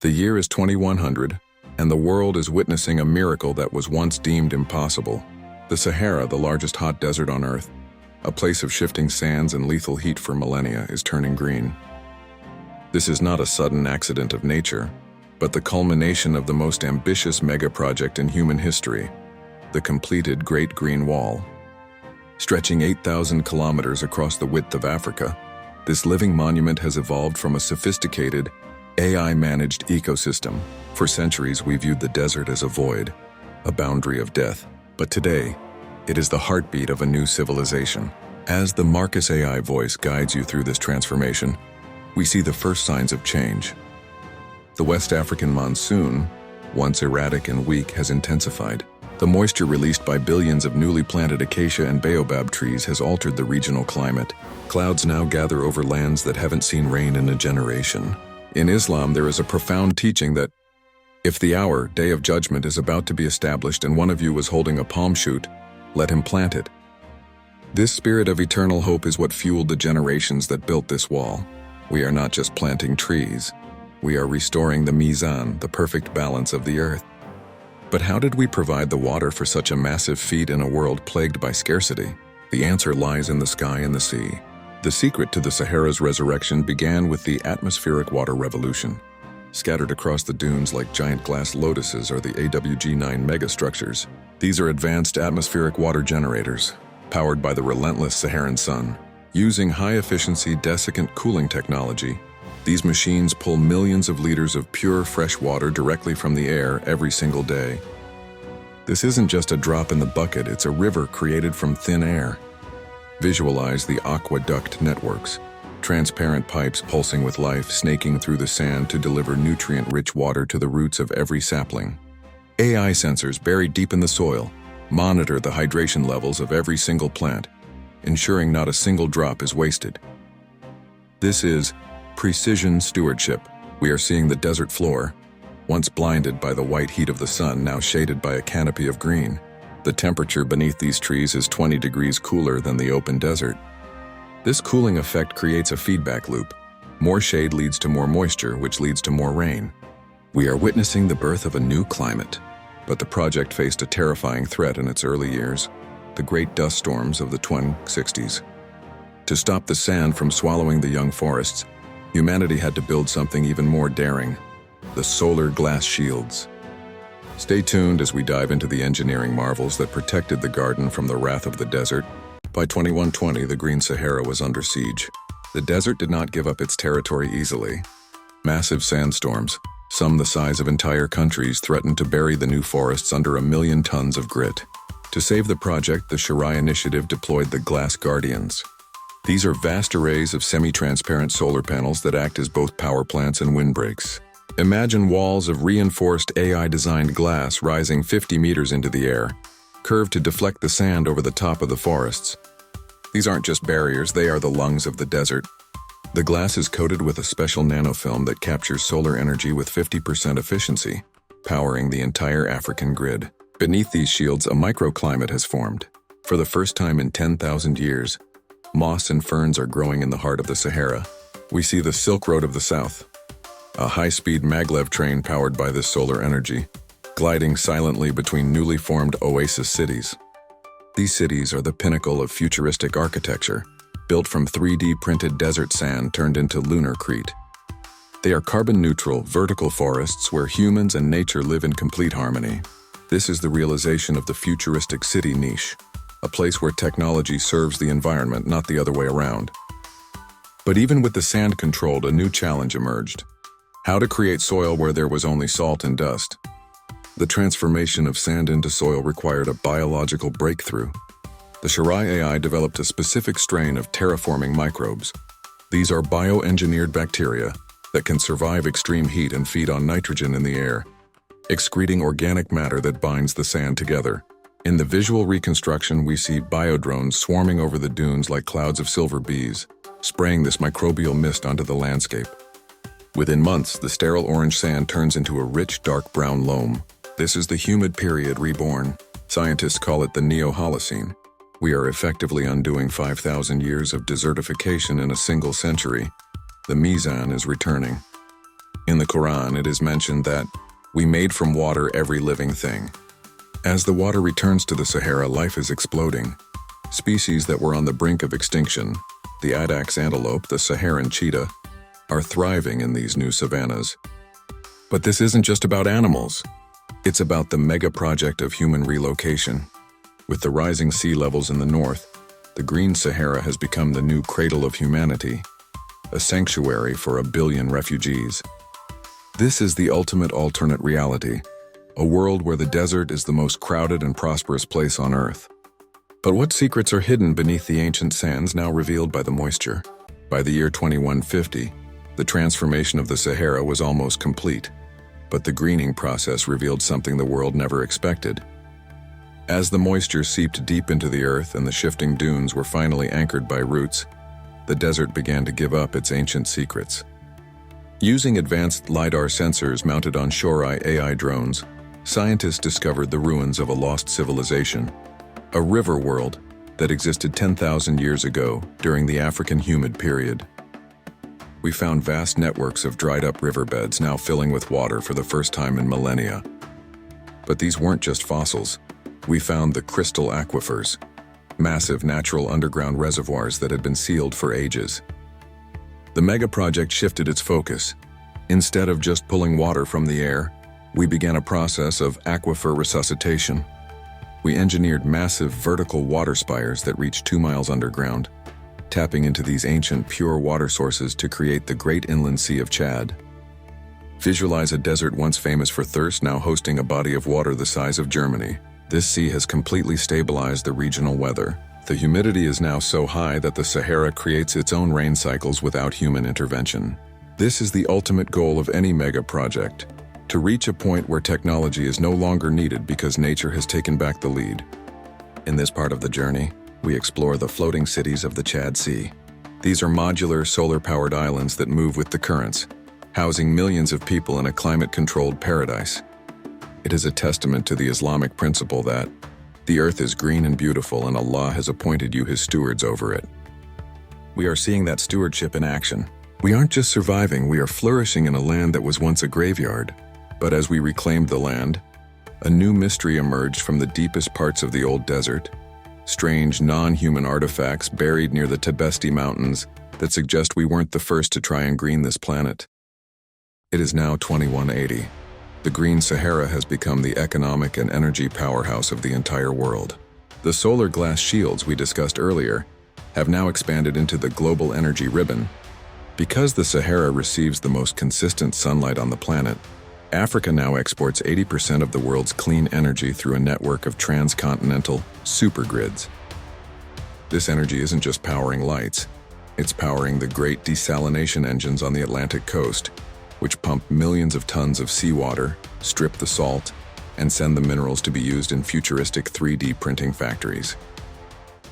The year is 2100, and the world is witnessing a miracle that was once deemed impossible. The Sahara, the largest hot desert on Earth, a place of shifting sands and lethal heat for millennia, is turning green. This is not a sudden accident of nature, but the culmination of the most ambitious mega-project in human history, the completed Great Green Wall. Stretching 8,000 kilometers across the width of Africa, this living monument has evolved from a sophisticated, AI-managed ecosystem. For centuries, we viewed the desert as a void, a boundary of death. But today, it is the heartbeat of a new civilization. As the Marcus AI voice guides you through this transformation, we see the first signs of change. The West African monsoon, once erratic and weak, has intensified. The moisture released by billions of newly planted acacia and baobab trees has altered the regional climate. Clouds now gather over lands that haven't seen rain in a generation. In Islam, there is a profound teaching that if the hour, day of judgment, is about to be established and one of you is holding a palm shoot, let him plant it. This spirit of eternal hope is what fueled the generations that built this wall. We are not just planting trees. We are restoring the mizan, the perfect balance of the earth. But how did we provide the water for such a massive feat in a world plagued by scarcity? The answer lies in the sky and the sea. The secret to the Sahara's resurrection began with the atmospheric water revolution. Scattered across the dunes like giant glass lotuses are the AWG-9 megastructures. These are advanced atmospheric water generators, powered by the relentless Saharan sun. Using high-efficiency desiccant cooling technology, these machines pull millions of liters of pure, fresh water directly from the air every single day. This isn't just a drop in the bucket, it's a river created from thin air. Visualize the aqueduct networks, transparent pipes pulsing with life, snaking through the sand to deliver nutrient-rich water to the roots of every sapling. AI sensors buried deep in the soil monitor the hydration levels of every single plant, ensuring not a single drop is wasted. This is precision stewardship. We are seeing the desert floor, once blinded by the white heat of the sun, now shaded by a canopy of green. The temperature beneath these trees is 20 degrees cooler than the open desert. This cooling effect creates a feedback loop. More shade leads to more moisture, which leads to more rain. We are witnessing the birth of a new climate, but the project faced a terrifying threat in its early years, the great dust storms of the 2060s. To stop the sand from swallowing the young forests, humanity had to build something even more daring: the solar glass shields. Stay tuned as we dive into the engineering marvels that protected the garden from the wrath of the desert. By 2120, the Green Sahara was under siege. The desert did not give up its territory easily. Massive sandstorms, some the size of entire countries, threatened to bury the new forests under 1 million tons of grit. To save the project, the Shorai Initiative deployed the Glass Guardians. These are vast arrays of semi-transparent solar panels that act as both power plants and windbreaks. Imagine walls of reinforced AI-designed glass rising 50 meters into the air, curved to deflect the sand over the top of the forests. These aren't just barriers, they are the lungs of the desert. The glass is coated with a special nanofilm that captures solar energy with 50% efficiency, powering the entire African grid. Beneath these shields, a microclimate has formed. For the first time in 10,000 years, moss and ferns are growing in the heart of the Sahara. We see the Silk Road of the South, a high-speed maglev train powered by this solar energy, gliding silently between newly formed oasis cities. These cities are the pinnacle of futuristic architecture, built from 3D printed desert sand turned into lunar crete. They are carbon-neutral, vertical forests where humans and nature live in complete harmony. This is the realization of the futuristic city niche, a place where technology serves the environment, not the other way around. But even with the sand controlled, a new challenge emerged: how to create soil where there was only salt and dust. The transformation of sand into soil required a biological breakthrough. The Shorai AI developed a specific strain of terraforming microbes. These are bioengineered bacteria that can survive extreme heat and feed on nitrogen in the air, excreting organic matter that binds the sand together. In the visual reconstruction, we see biodrones swarming over the dunes like clouds of silver bees, spraying this microbial mist onto the landscape. Within months, the sterile orange sand turns into a rich, dark brown loam. This is the humid period reborn. Scientists call it the Neo-Holocene. We are effectively undoing 5,000 years of desertification in a single century. The mizan is returning. In the Quran, it is mentioned that we made from water every living thing. As the water returns to the Sahara, life is exploding. Species that were on the brink of extinction, the Addax antelope, the Saharan cheetah, are thriving in these new savannas. But this isn't just about animals. It's about the mega project of human relocation. With the rising sea levels in the north, the Green Sahara has become the new cradle of humanity, a sanctuary for 1 billion refugees. This is the ultimate alternate reality, a world where the desert is the most crowded and prosperous place on Earth. But what secrets are hidden beneath the ancient sands now revealed by the moisture? By the year 2150, the transformation of the Sahara was almost complete, but the greening process revealed something the world never expected. As the moisture seeped deep into the earth and the shifting dunes were finally anchored by roots, the desert began to give up its ancient secrets. Using advanced LiDAR sensors mounted on Shorai AI drones, scientists discovered the ruins of a lost civilization, a river world that existed 10,000 years ago during the African humid period. We found vast networks of dried-up riverbeds now filling with water for the first time in millennia. But these weren't just fossils. We found the crystal aquifers, massive natural underground reservoirs that had been sealed for ages. The mega project shifted its focus. Instead of just pulling water from the air, we began a process of aquifer resuscitation. We engineered massive vertical water spires that reached 2 miles underground, tapping into these ancient pure water sources to create the Great Inland Sea of Chad. Visualize a desert once famous for thirst now hosting a body of water the size of Germany. This sea has completely stabilized the regional weather. The humidity is now so high that the Sahara creates its own rain cycles without human intervention. This is the ultimate goal of any mega project, to reach a point where technology is no longer needed because nature has taken back the lead. In this part of the journey, we explore the floating cities of the Chad Sea. These are modular, solar-powered islands that move with the currents, housing millions of people in a climate-controlled paradise. It is a testament to the Islamic principle that the earth is green and beautiful and Allah has appointed you His stewards over it. We are seeing that stewardship in action. We aren't just surviving, we are flourishing in a land that was once a graveyard. But as we reclaimed the land, a new mystery emerged from the deepest parts of the old desert. Strange, non-human artifacts buried near the Tibesti Mountains that suggest we weren't the first to try and green this planet. It is now 2180. The Green Sahara has become the economic and energy powerhouse of the entire world. The solar glass shields we discussed earlier have now expanded into the global energy ribbon. Because the Sahara receives the most consistent sunlight on the planet, Africa now exports 80% of the world's clean energy through a network of transcontinental supergrids. This energy isn't just powering lights, it's powering the great desalination engines on the Atlantic coast, which pump millions of tons of seawater, strip the salt, and send the minerals to be used in futuristic 3D printing factories.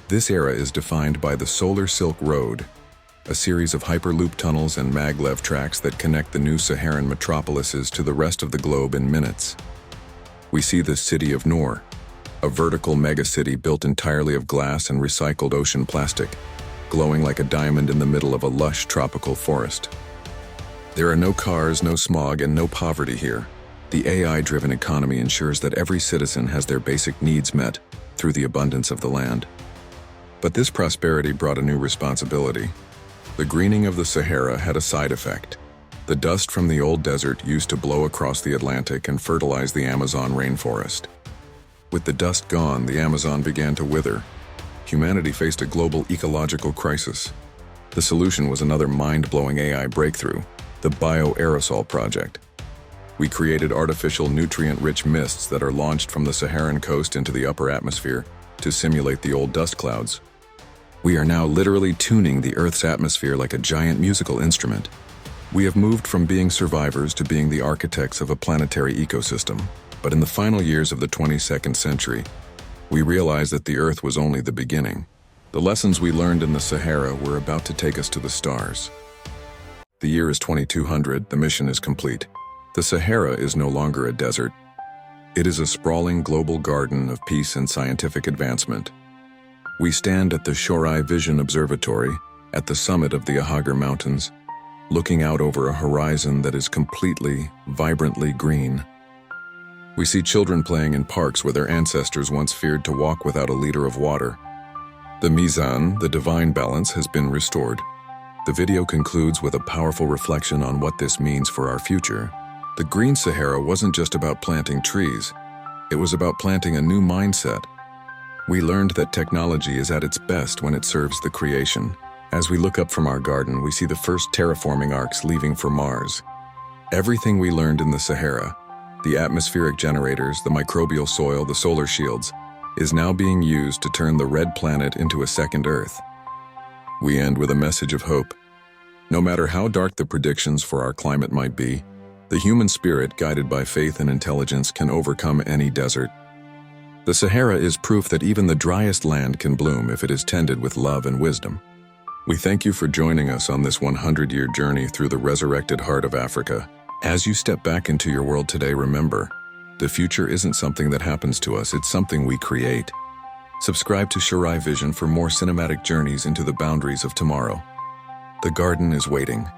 This era is defined by the Solar Silk Road, a series of hyperloop tunnels and maglev tracks that connect the new Saharan metropolises to the rest of the globe in minutes. We see the City of Noor, a vertical megacity built entirely of glass and recycled ocean plastic, glowing like a diamond in the middle of a lush tropical forest. There are no cars, no smog, and no poverty here. The AI-driven economy ensures that every citizen has their basic needs met through the abundance of the land. But this prosperity brought a new responsibility. The greening of the Sahara had a side effect. The dust from the old desert used to blow across the Atlantic and fertilize the Amazon rainforest. With the dust gone, the Amazon began to wither. Humanity faced a global ecological crisis. The solution was another mind-blowing AI breakthrough, the Bioaerosol Project. We created artificial nutrient-rich mists that are launched from the Saharan coast into the upper atmosphere to simulate the old dust clouds. We are now literally tuning the Earth's atmosphere like a giant musical instrument. We have moved from being survivors to being the architects of a planetary ecosystem. But in the final years of the 22nd century, we realized that the Earth was only the beginning. The lessons we learned in the Sahara were about to take us to the stars. The year is 2200, the mission is complete. The Sahara is no longer a desert. It is a sprawling global garden of peace and scientific advancement. We stand at the Shorai Vision Observatory, at the summit of the Ahagar Mountains. looking out over a horizon that is completely, vibrantly green. We see children playing in parks where their ancestors once feared to walk without a liter of water. The mizan, the divine balance, has been restored. The video concludes with a powerful reflection on what this means for our future. The Green Sahara wasn't just about planting trees. It was about planting a new mindset. We learned that technology is at its best when it serves the creation. As we look up from our garden, we see the first terraforming arcs leaving for Mars. Everything we learned in the Sahara, the atmospheric generators, the microbial soil, the solar shields, is now being used to turn the red planet into a second Earth. We end with a message of hope. No matter how dark the predictions for our climate might be, the human spirit, guided by faith and intelligence, can overcome any desert. The Sahara is proof that even the driest land can bloom if it is tended with love and wisdom. We thank you for joining us on this 100-year journey through the resurrected heart of Africa. As you step back into your world today, remember, the future isn't something that happens to us, it's something we create. Subscribe to Shorai Vision for more cinematic journeys into the boundaries of tomorrow. The garden is waiting.